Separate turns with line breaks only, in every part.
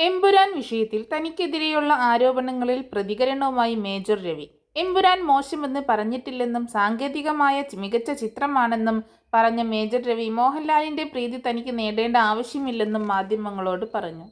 എമ്പുരാൻ വിഷയത്തിൽ തനിക്കെതിരെയുള്ള ആരോപണങ്ങളിൽ പ്രതികരണവുമായി മേജർ രവി. എമ്പുരാൻ മോശമെന്ന് പറഞ്ഞിട്ടില്ലെന്നും സാങ്കേതികമായ മികച്ച ചിത്രമാണെന്നും പറഞ്ഞ മേജർ രവി മോഹൻലാലിന്റെ പ്രീതി തനിക്ക് നേടേണ്ട ആവശ്യമില്ലെന്നും മാധ്യമങ്ങളോട് പറഞ്ഞു.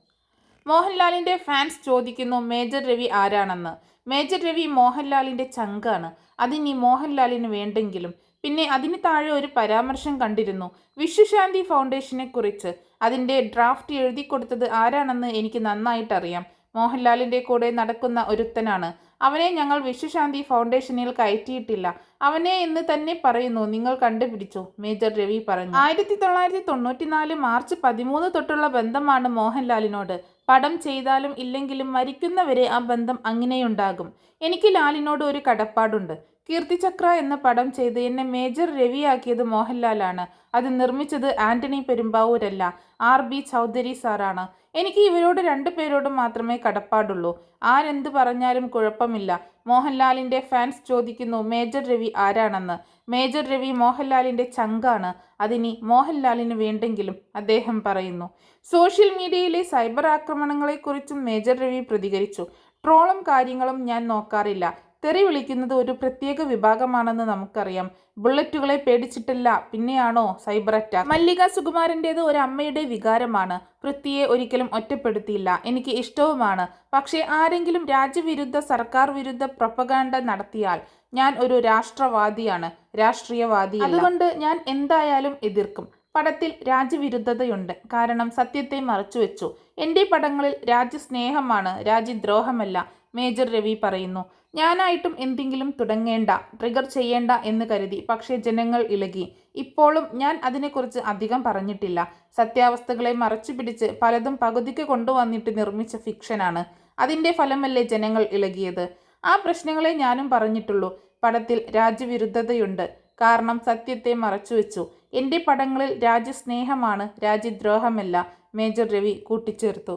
മോഹൻലാലിന്റെ ഫാൻസ് ചോദിക്കുന്നു മേജർ രവി ആരാണെന്ന്. മേജർ രവി മോഹൻലാലിന്റെ ചങ്കാണ്. അതിനി മോഹൻലാലിന് വേണ്ടെങ്കിലും. പിന്നെ അതിന് താഴെ ഒരു പരാമർശം കണ്ടിരുന്നു, വിശ്വശാന്തി ഫൗണ്ടേഷനെ കുറിച്ച്. അതിൻ്റെ ഡ്രാഫ്റ്റ് എഴുതിക്കൊടുത്തത് ആരാണെന്ന് എനിക്ക് നന്നായിട്ടറിയാം. മോഹൻലാലിൻ്റെ കൂടെ നടക്കുന്ന ഒരുത്തനാണ്. അവനെ ഞങ്ങൾ വിശ്വശാന്തി ഫൗണ്ടേഷനിൽ കയറ്റിയിട്ടില്ല. അവനെ എന്ന് തന്നെ പറയുന്നു. നിങ്ങൾ കണ്ടുപിടിച്ചു, മേജർ രവി പറഞ്ഞു. 1994 മാർച്ച് 13 തൊട്ടുള്ള ബന്ധമാണ് മോഹൻലാലിനോട്. പടം ചെയ്താലും ഇല്ലെങ്കിലും മരിക്കുന്നവരെ ആ ബന്ധം അങ്ങനെയുണ്ടാകും. എനിക്ക് ലാലിനോട് ഒരു കടപ്പാടുണ്ട്. കീർത്തിചക്ര എന്ന പടം ചെയ്ത് എന്നെ മേജർ രവിയാക്കിയത് മോഹൻലാലാണ്. അത് നിർമ്മിച്ചത് ആന്റണി പെരുമ്പാവൂരല്ല, RB ചൗധരി സാറാണ്. എനിക്ക് ഇവരോട് രണ്ടുപേരോടും മാത്രമേ കടപ്പാടുള്ളൂ. ആരെന്ത് പറഞ്ഞാലും കുഴപ്പമില്ല. മോഹൻലാലിന്റെ ഫാൻസ് ചോദിക്കുന്നു മേജർ രവി ആരാണെന്ന്. മേജർ രവി മോഹൻലാലിന്റെ ചങ്കാണ്. അതിനി മോഹൻലാലിന് വേണ്ടെങ്കിലും, അദ്ദേഹം പറയുന്നു. സോഷ്യൽ മീഡിയയിലെ സൈബർ ആക്രമണങ്ങളെക്കുറിച്ചും മേജർ രവി പ്രതികരിച്ചു. ട്രോളും കാര്യങ്ങളും ഞാൻ നോക്കാറില്ല. തെറി വിളിക്കുന്നത് ഒരു പ്രത്യേക വിഭാഗമാണെന്ന് നമുക്കറിയാം. ബുള്ളറ്റുകളെ പേടിച്ചിട്ടില്ല, പിന്നെയാണോ സൈബർ അറ്റാക്ക്? മല്ലിക സുകുമാരൻ്റേത് ഒരു അമ്മയുടെ വികാരമാണ്. പൃഥ്വിയെ ഒരിക്കലും ഒറ്റപ്പെടുത്തിയില്ല. എനിക്ക് ഇഷ്ടവുമാണ്. പക്ഷേ ആരെങ്കിലും രാജ്യവിരുദ്ധ, സർക്കാർ വിരുദ്ധ പ്രൊപ്പഗാൻഡ നടത്തിയാൽ ഞാൻ ഒരു രാഷ്ട്രവാദിയാണ്, രാഷ്ട്രീയവാദിയല്ല. അതുകൊണ്ട് ഞാൻ എന്തായാലും എതിർക്കും. പടത്തിൽ രാജ്യവിരുദ്ധതയുണ്ട്, കാരണം സത്യത്തെ മറച്ചുവെച്ചു. എൻ്റെ പടങ്ങളിൽ രാജ്യസ്നേഹമാണ്, രാജ്യദ്രോഹമല്ല, മേജർ രവി പറയുന്നു. ഞാനായിട്ടും എന്തെങ്കിലും തുടങ്ങേണ്ട, ട്രിഗർ ചെയ്യേണ്ട എന്ന് കരുതി. പക്ഷേ ജനങ്ങൾ ഇളകി. ഇപ്പോഴും ഞാൻ അതിനെക്കുറിച്ച് അധികം പറഞ്ഞിട്ടില്ല. സത്യാവസ്ഥകളെ മറച്ചുപിടിച്ച് പലതും പകുതിക്ക് കൊണ്ടുവന്നിട്ട് നിർമ്മിച്ച ഫിക്ഷനാണ്. അതിൻ്റെ ഫലമല്ലേ ജനങ്ങൾ ഇളകിയത്. ആ പ്രശ്നങ്ങളെ ഞാനും പറഞ്ഞിട്ടുള്ളൂ. പടത്തിൽ രാജ്യവിരുദ്ധതയുണ്ട്, കാരണം സത്യത്തെ മറച്ചുവെച്ചു. എൻ്റെ പടങ്ങളിൽ രാജ്യസ്നേഹമാണ്, രാജ്യദ്രോഹമല്ല, മേജർ രവി കൂട്ടിച്ചേർത്തു.